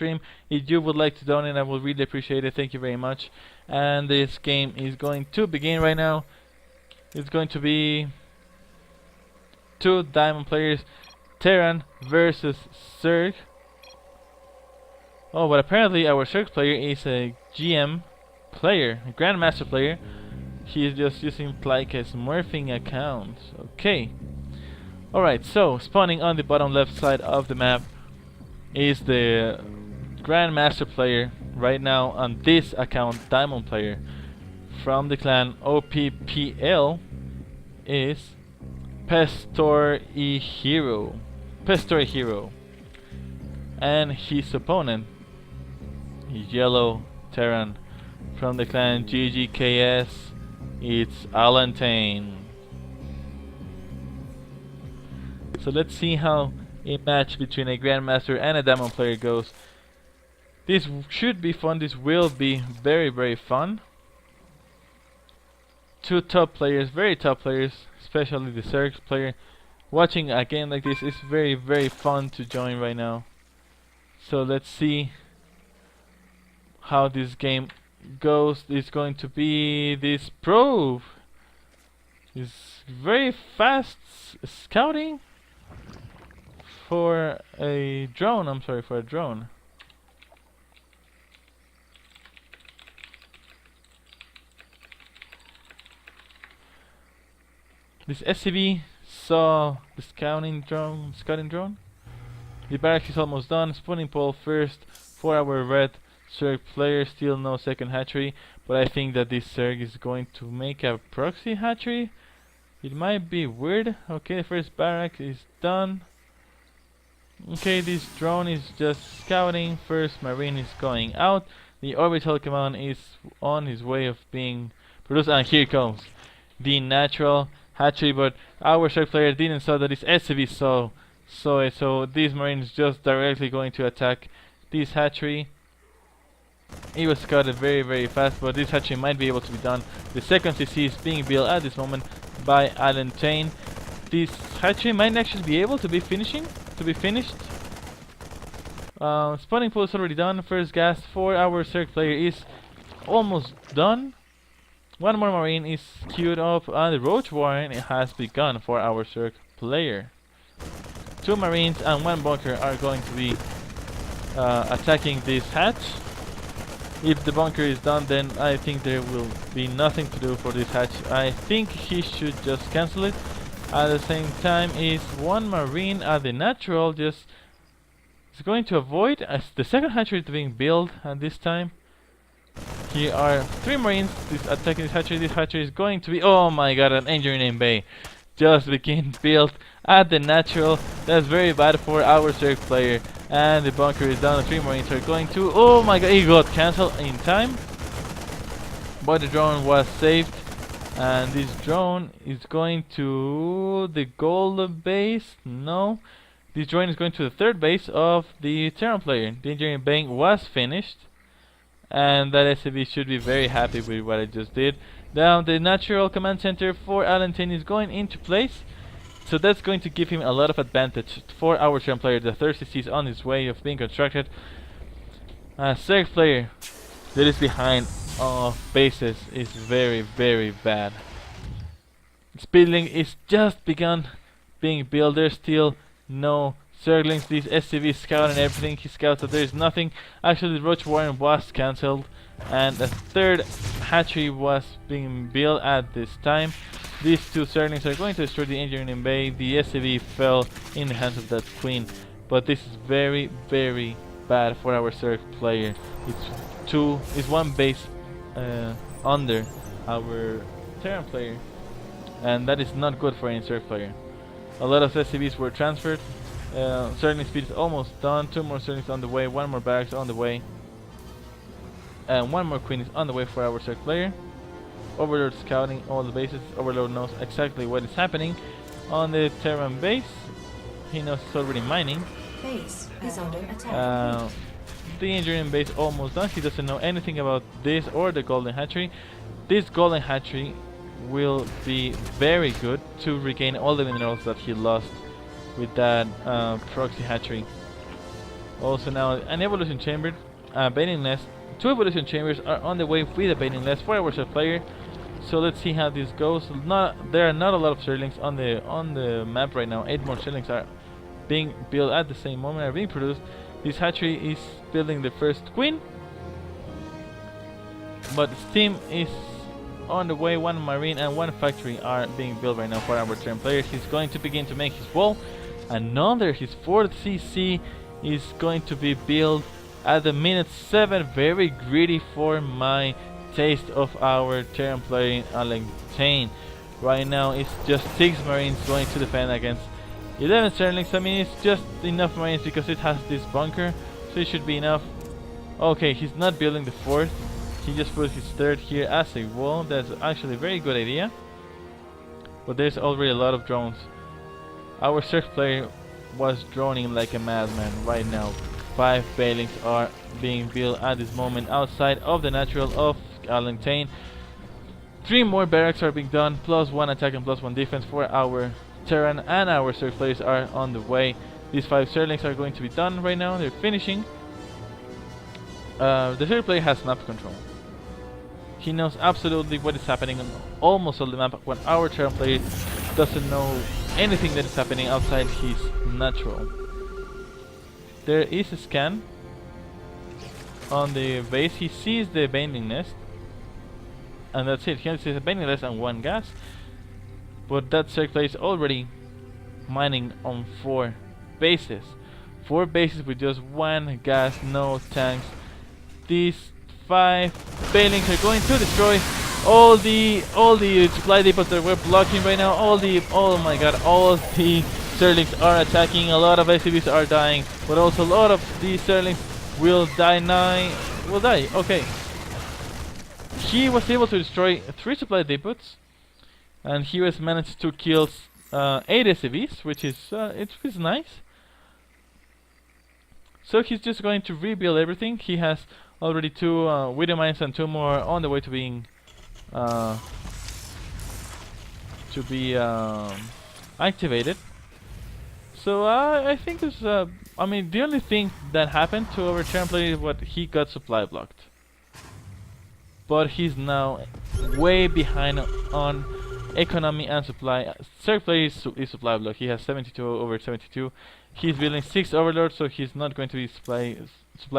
stream. If you would like to donate, I would really appreciate it. Thank you very much. And this game is going to begin right now. It's going to be 2 diamond players, Terran versus Zerg. Oh, but apparently our Zerg player is a GM player, a Grandmaster player. He is just using like a smurfing account. Okay. Alright, so spawning on the bottom left side of the map is the Grandmaster player right now on this account, Diamond player. From the clan OPPL is Petstorehero. And his opponent is Yellow Terran. From the clan GGKS, it's Tain. So let's see how a match between a Grandmaster and a Diamond player goes. This should be fun. This will be very fun. 2 top players, very top players, especially the Zerg player. Watching a game like this is very fun to join right now. So let's see how this game goes. It's going to be this probe is very fast scouting for a drone. I'm sorry, for a drone. This SCV saw the scouting drone. The barracks is almost done. Spawning pole first for our red Zerg player. Still no second hatchery, but I think that this Zerg is going to make a proxy hatchery. It might be weird. Okay, the first barrack is done. Okay, this drone is just scouting. First marine is going out. The orbital command is on his way of being produced, and here comes the natural hatchery. But our Zerg player didn't saw that this SCV saw it, so this marine is just directly going to attack this hatchery. It was scouted very fast, but this hatchery might be able to be done. The second CC is being built at this moment by Tain. This hatchery might actually be able to be finished. Spawning pool is already done. First gas for our Zerg player is almost done. 1 more marine is queued up, and the roach warren has begun for our Zerg player. 2 marines and 1 bunker are going to be attacking this hatch. If the bunker is done, then I think there will be nothing to do for this hatch. I think he should just cancel it. At the same time, is 1 marine at the natural just is going to avoid as the second hatchery is being built. And this time, here are 3 marines attacking this hatchery. This hatchery is going to be, oh my god, an engineering bay just became built at the natural. That's very bad for our Zerg player. And the bunker is down. The 3 marines are going to, oh my god, he got cancelled in time, but the drone was saved. And this drone is going to the gold base. No, this drone is going to the 3rd base of the Terran player. The engineering bank was finished, and that SCV should be very happy with what I just did. Now the natural command center for Tain is going into place, so that's going to give him a lot of advantage for our Terran player. The 3rd CC is on his way of being constructed. Zerg player that is behind bases is very bad. Speedlink is just begun being built. There's still no Zerglings. These SCV scout and everything he scouts, so there's nothing. Actually, the Roach Warren was cancelled, and a 3rd hatchery was being built at this time. These 2 Zerglings are going to destroy the engineering bay. The SCV fell in the hands of that queen, but this is very bad for our Zerg player. It's 1 base under our Terran player, and that is not good for any Zerg player. A lot of SCVs were transferred. Zergling speed is almost done. 2 more Zerglings on the way. 1 more barracks on the way, and 1 more queen is on the way for our Zerg player. Overlord scouting all the bases. Overlord knows exactly what is happening on the Terran base. He knows it's already mining. Base is under attack. The engineering base almost done. He doesn't know anything about this or the golden hatchery. This golden hatchery will be very good to regain all the minerals that he lost with that proxy hatchery. Also now an evolution chamber, baiting nest. 2 evolution chambers are on the way with a baiting nest for our Zerg player. So let's see how this goes. There are not a lot of Zerglings on the map right now. 8 more Zerglings are being built at the same moment, are being produced. This hatchery is building the first queen, but steam is on the way. 1 marine and 1 factory are being built right now for our Terran player. He's going to begin to make his wall. Another, his 4th CC is going to be built at the minute 7. Very greedy for my taste of our Terran player Tain. Right now it's just 6 marines going to defend against 11 Zerglings. I mean, it's just enough marines because it has this bunker, so it should be enough. Okay, he's not building the 4th. He just put his 3rd here as a wall. That's actually a very good idea. But there's already a lot of drones. Our Zerg player was droning like a madman right now. 5 bailings are being built at this moment outside of the natural of Tain. 3 more barracks are being done, plus 1 attack and plus 1 defense for our Terran, and our Zerg players are on the way. These 5 Zerglings are going to be done right now. They're finishing. The Zerg player has map control. He knows absolutely what is happening on almost all the map, when our Terran player doesn't know anything that is happening outside his natural. There is a scan on the base. He sees the baiting nest, and that's it. He only sees a baiting nest and 1 gas. But that Zerg player is already mining on 4 bases. 4 bases with just 1 gas, no tanks. These 5 bailings are going to destroy all the supply depots that we're blocking right now. Oh my god, all the Zerglings are attacking. A lot of SCVs are dying, but also a lot of these Zerglings will die. Okay. He was able to destroy 3 supply depots, and he has managed to kill 8 SCVs, which is nice. So he's just going to rebuild everything. He has already 2 widow mines and 2 more on the way to being activated. So I think it's I mean, the only thing that happened to our Terran player is what he got supply blocked. But he's now way behind on economy and supply. Zerg player is supply blocked. He has 72 over 72. He's building 6 overlords, so he's not going to be supply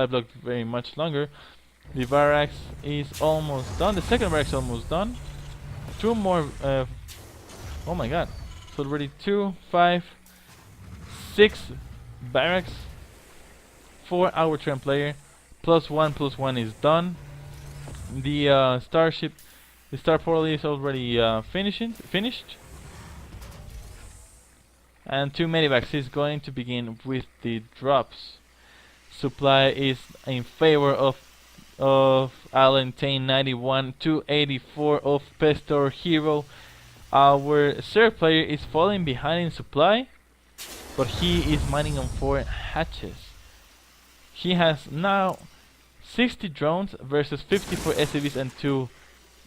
blocked very much longer. The barracks is almost done. The 2nd barracks is almost done. 2 more. Oh my god! So already 2, 5, 6 barracks for our Terran player. Plus 1 is done. The starship, the star portal is already finished. And 2 medivacs is going to begin with the drops. Supply is in favor of Tain 91 to 84 of Petstorehero. Our Zerg player is falling behind in supply, but he is mining on 4 hatches. He has now 60 drones versus 54 SCVs and 2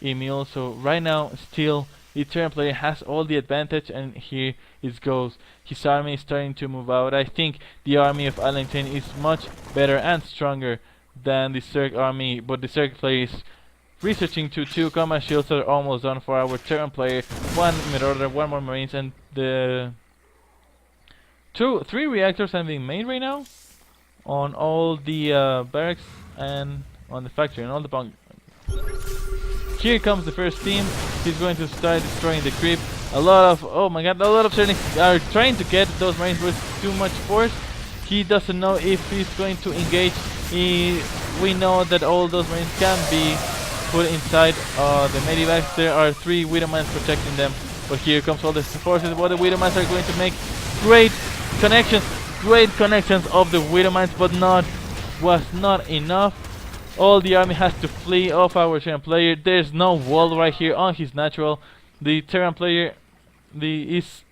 emules. So right now, still the Terran player has all the advantage, and here it goes. His army is starting to move out. I think the army of Tain is much better and stronger than the Zerg army, but the Zerg player is researching to 2 combat shields that are almost done for our Terran player. 1 Marauder, 1 more Marines, and the 3 reactors are being made right now on all the barracks and on the factory and all the bunk. Here comes the first team. He's going to start destroying the creep. A lot of Zerglings are trying to get those Marines with too much force. He doesn't know if he's going to engage. We know that all those Marines can be put inside the medivacs. There are 3 widow mines protecting them, but here comes all the forces. What the widow mines are going to make great connections of the widow mines, but was not enough. All the army has to flee off our Terran player. There's no wall right here on his natural. The Terran player is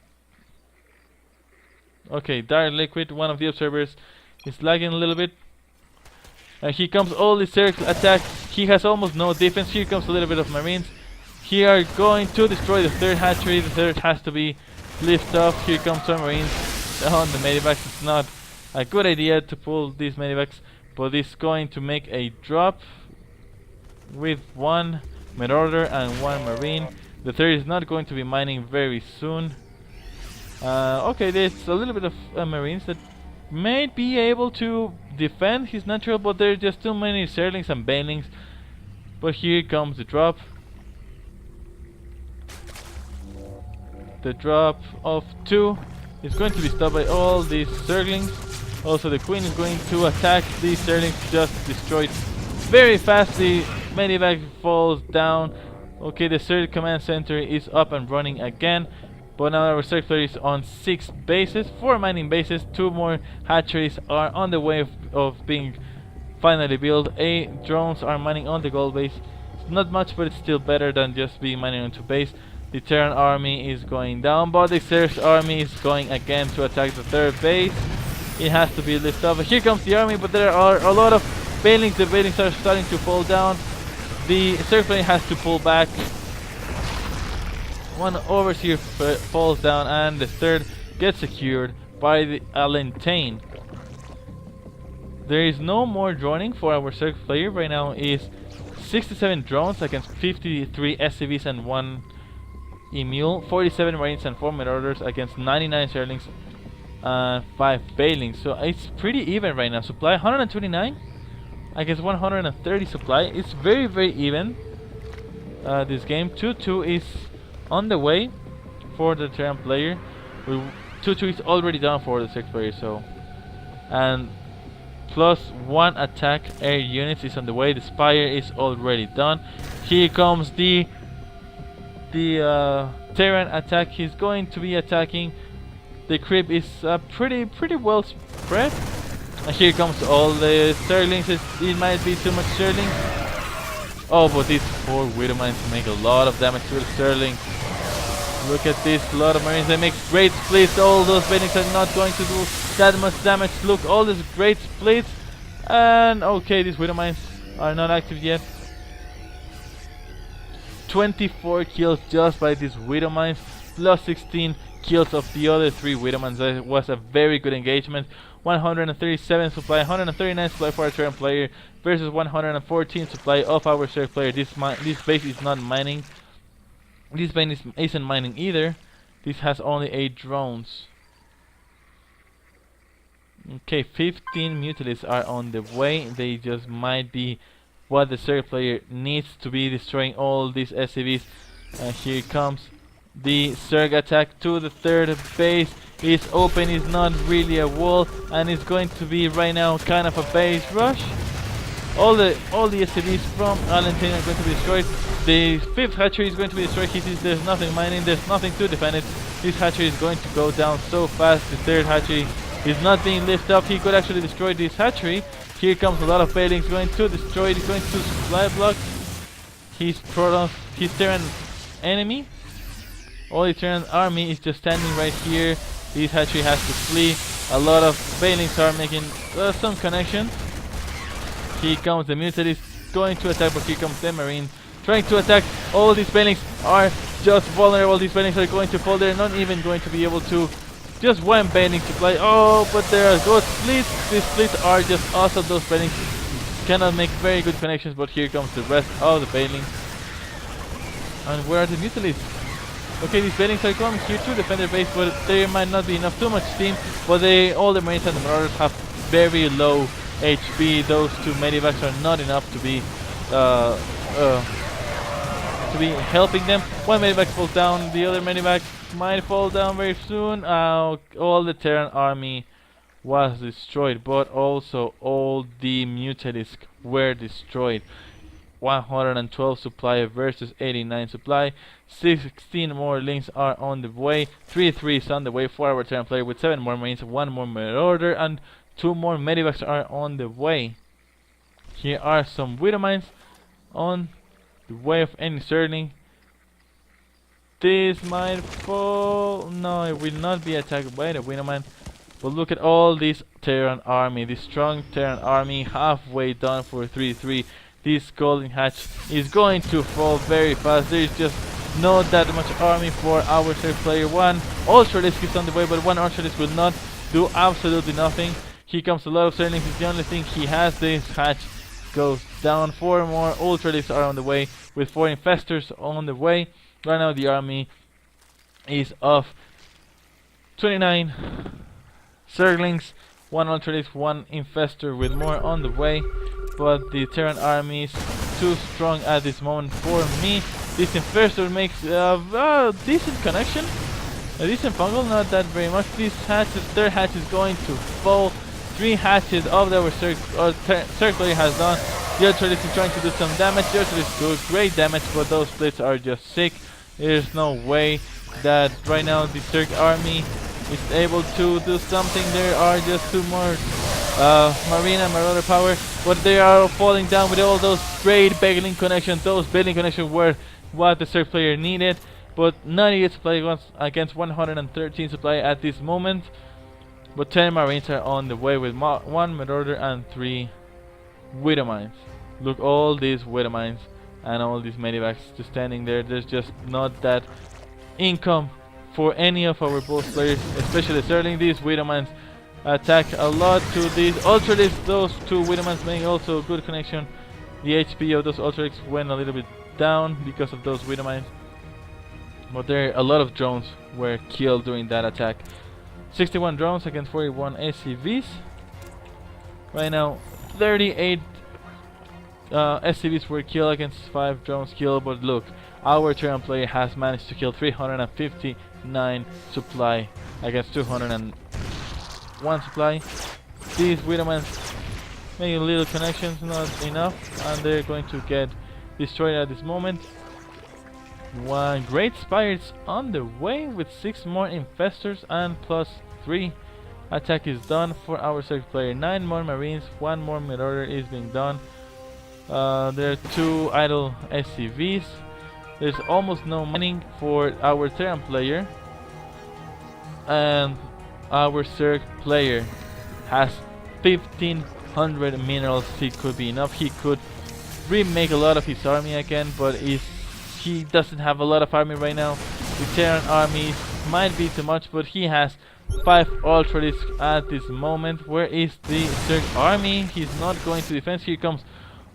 okay. Dire Liquid, one of the observers, is lagging a little bit. Here comes all the Zerg attack. He has almost no defense. Here comes a little bit of Marines. He are going to destroy the 3rd hatchery. The 3rd has to be lifted off. Here comes some Marines on the medivacs. It's not a good idea to pull these medivacs, but it's going to make a drop with 1 Marauder and 1 Marine. The third is not going to be mining very soon. Okay, there's a little bit of Marines that may be able to defend his natural, but there are just too many Zerglings and Banelings. But here comes the drop. The drop of 2 is going to be stopped by all these Zerglings. Also, the Queen is going to attack these Zerglings, just destroyed very fast. The medivac falls down. Okay, the third command center is up and running again. But now our Zerg player is on 6 bases, 4 mining bases, 2 more hatcheries are on the way of being finally built. 8 drones are mining on the gold base. It's not much, but it's still better than just being mining on 2 base. The Terran army is going down, but the Zerg army is going again to attack the 3rd base. It has to be lifted up. Here comes the army, but there are a lot of Banelings. The Banelings are starting to fall down. The Zerg player has to pull back. One overseer falls down, and the 3rd gets secured by the Tain. There is no more droning for our Zerg player. Right now is 67 drones against 53 SCVs and 1 Emule, 47 Marines and 4 Marauders against 99 Zerglings and 5 Banelings. So it's pretty even right now. Supply 129 against 130 supply. It's very, very even. This game 2-2 is on the way for the Terran player. 2-2 is already done for the Zerg player, so, and plus 1 attack air units is on the way. The Spire is already done. Here comes the Terran attack. He's going to be attacking. The creep is pretty well spread. And here comes all the Zerglings. It might be too much Zerglings. Oh, but these 4 Widowmines make a lot of damage to the Zerglings. Look at this, a lot of Marines. They make great splits. All those Banelings are not going to do that much damage. Look, all these great splits. And okay, these Widowmines are not active yet. 24 kills just by these Widowmines, plus 16 kills of the other 3 Widowmines. That was a very good engagement. 137 supply, 139 supply for our Terran player versus 114 supply of our Zerg player. This base is not mining. This base isn't mining either. This has only 8 drones. Okay, 15 Mutalisks are on the way. They just might be what the Zerg player needs to be destroying all these SCVs. And here comes the Zerg attack to the 3rd base. It's open, it's not really a wall, and it's going to be right now kind of a base rush. All the SCVs from Tain are going to be destroyed. The 5th hatchery is going to be destroyed. He sees there's nothing mining, there's nothing to defend it. This hatchery is going to go down so fast. The 3rd hatchery is not being lifted up. He could actually destroy this hatchery. Here comes a lot of Banelings going to destroy it. He's going to supply block his Terran enemy. All the Terran army is just standing right here. This hatchery has to flee. A lot of Banelings are making some connection. Here comes the Mutalist going to attack, but here comes the Marine trying to attack. All these Banelings are just vulnerable. These Banelings are going to fall. They're not even going to be able to. Just 1 Baneling supply. Oh, but there are good splits. These splits are just awesome. Those Banelings cannot make very good connections, but here comes the rest of the Banelings. And where are the Mutalisks? Okay, these Banelings are coming here to defend their base, but there might not be enough, too much steam. But all the Marines and the Marauders have very low HP. Those 2 medivacs are not enough to be helping them. 1 medivac falls down, the other medivac might fall down very soon. All the Terran army was destroyed, but also all the Mutalisks were destroyed. 112 supply versus 89 supply. 16 more links are on the way. 3-3 is on the way for our Terran player with 7 more Marines, 1 more Marauder, and 2 more Medivacs are on the way. Here are some Widowmines on the way of any Zergling. This might fall. No, it will not be attacked by the Widowmine. But look at all this Terran army. This strong Terran army halfway done for 3-3. This golden hatch is going to fall very fast. There is just not that much army for our Zerg player. 1 Ultralisk is on the way, but 1 Ultralisk will not do absolutely nothing. Here comes a lot of Zerglings. It's the only thing he has. This hatch goes down. 4 more Ultralisks are on the way, with 4 Infestors on the way. Right now the army is of 29 Zerglings, 1 Ultralisk, 1 Infestor with more on the way. But the Terran army is too strong at this moment for me. This Infestor makes a decent connection. A decent fungal, not that very much. This hatch, the third hatch is going to fall. 3 hatches of our Zerg player has done. The Ultralisk is trying to do some damage. The Ultralisk do great damage, but those splits are just sick. There's no way that right now the Zerg army is able to do something. There are just 2 more Marine and Marauder power, but they are falling down with all those great building connections. Those building connections were what the Zerg player needed, but 98 supply against 113 supply at this moment. But 10 Marines are on the way with 1 Marauder and 3 Widow Mines. Look, all these Widow Mines and all these Medivacs just standing there. There's just not that income for any of our boss players, especially Zergling. These Widow Mines attack a lot to these Ultralisks. Those 2 Widow Mines make also a good connection. The HP of those Ultralisks went a little bit down because of those Widow Mines, but a lot of drones were killed during that attack. 61 drones against 41 SCVs. Right now 38 SCVs were killed against 5 drones killed, but look, our Terran player has managed to kill 359 supply against 201 supply. These Widowmans making little connections, not enough, and they're going to get destroyed at this moment. 1 Great Spires on the way with 6 more Infestors and plus 3. Attack is done for our Zerg player. 9 more Marines, 1 more Marauder is being done. There are 2 idle SCVs. There's almost no mining for our Terran player, and our Zerg player has 1500 minerals. It could be enough. He could remake a lot of his army again, but he doesn't have a lot of army right now. The Terran army might be too much, but he has 5 Ultralisks at this moment. Where is the Zerg army? He's not going to defense. Here comes.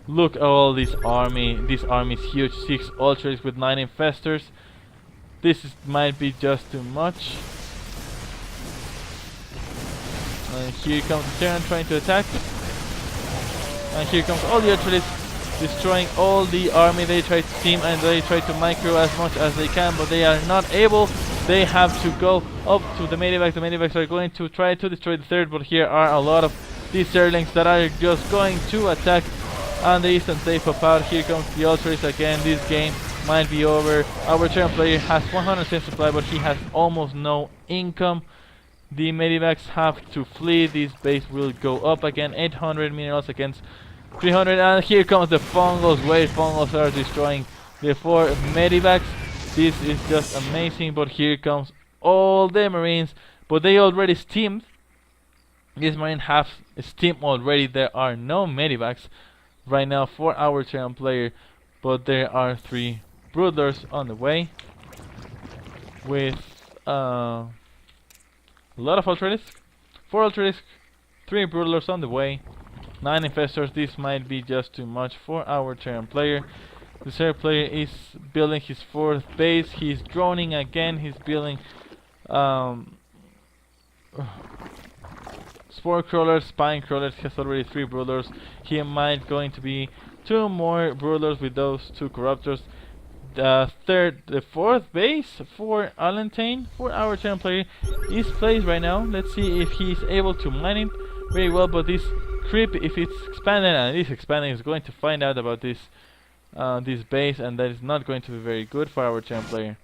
Look at all this army. This army is huge. 6 Ultralisks with 9 Infestors. Might be just too much. And here comes the Terran trying to attack. And here comes all the Ultralisks destroying all the army. They try to team and they try to micro as much as they can, but they are not able. They have to go up to the Medivacs. The Medivacs are going to try to destroy the third, but here are a lot of these Zerglings that are just going to attack. And the instant they pop out. Here comes the Ultras again. This game might be over. Our Terran player has 110 supply, but he has almost no income. The Medivacs have to flee. This base will go up again. 800 minerals against 300. And here comes the Fungals. Wait, Fungals are destroying the 4 Medivacs. This is just amazing. But here comes all the Marines. But they already steamed. These Marines have steamed already. There are no Medivacs right now for our Terran player, but there are 3 Broodlords on the way with a lot of Ultralisks. 4 Ultralisks, 3 Broodlords on the way, 9 Infestors. This might be just too much for our Terran player. The Zerg player is building his 4th base. He's droning again. He's building Spore Crawlers, Spine Crawlers. He has already 3 Broodlords. He might going to be 2 more Broodlords with those 2 Corruptors. The 4th base for Tain, for our Terran player, is placed right now. Let's see if he's able to mine it very well. But this creep, if it's expanded, and it is expanding, is going to find out about this base, and that is not going to be very good for our Terran player.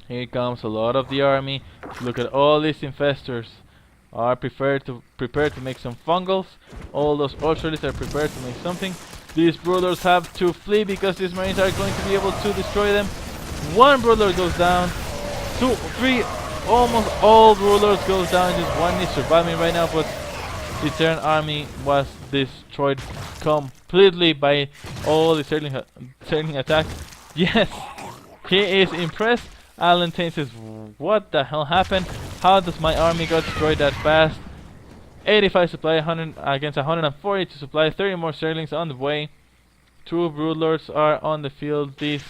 Here comes a lot of the army. Look at all these Infestors. Are prepared to make some Fungals. All those Ultralisks are prepared to make something. These Broodlords have to flee because these Marines are going to be able to destroy them. 1 Broodlord goes down. 2, 3, almost all Broodlords goes down. Just 1 is surviving right now, but the Terran army was destroyed completely by all the Zergling attacks. Yes, he is impressed. Tain says, what the hell happened? How does my army got destroyed that fast? 85 supply, 100 against 142 supply, 30 more Zerglings on the way. 2 Broodlords are on the field. This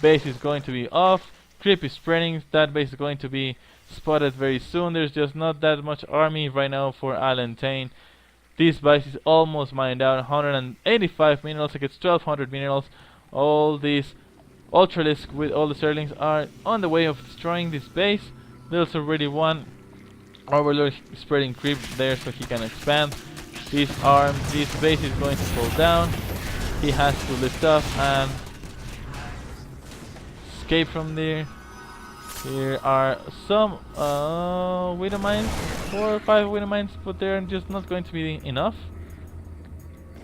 base is going to be off. Creep is spreading. That base is going to be spotted very soon. There's just not that much army right now for Tain. This base is almost mined out. 185 minerals against 1200 minerals. All these Ultralisks with all the Zerglings are on the way of destroying this base. There's already one Overlord spreading creep there so he can expand. This base is going to fall down. He has to lift up and escape from there. Here are some Widow Mines, 4 or 5 Widow Mines, but they're just not going to be enough.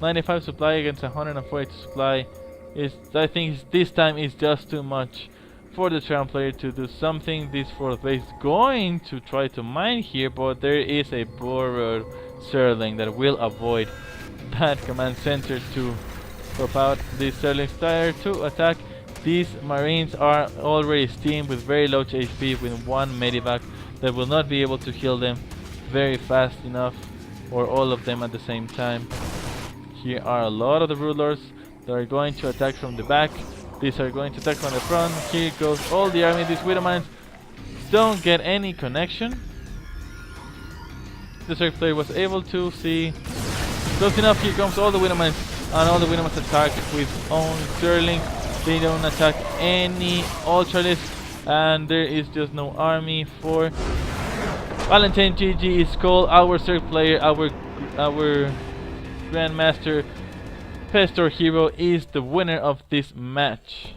95 supply against 142 supply is, I think this time is just too much for the Terran player to do something. This 4th base is going to try to mine here, but there is a borrowed Zergling that will avoid that command center to pop out. These Zerglings tire to attack. These Marines are already steamed with very low HP with 1 medivac that will not be able to heal them very fast enough, or all of them at the same time. Here are a lot of the Broodlords that are going to attack from the back. These are going to attack from the front. Here goes all the army. These Widow Mines don't get any connection. The Zerg player was able to see close enough. Here comes all the Widow Mines, and all the Widow Mines attack with own Zerglings. They don't attack any Ultralisks, and there is just no army for Valentine. GG is called. Our Zerg player, our Grandmaster Petstorehero is the winner of this match.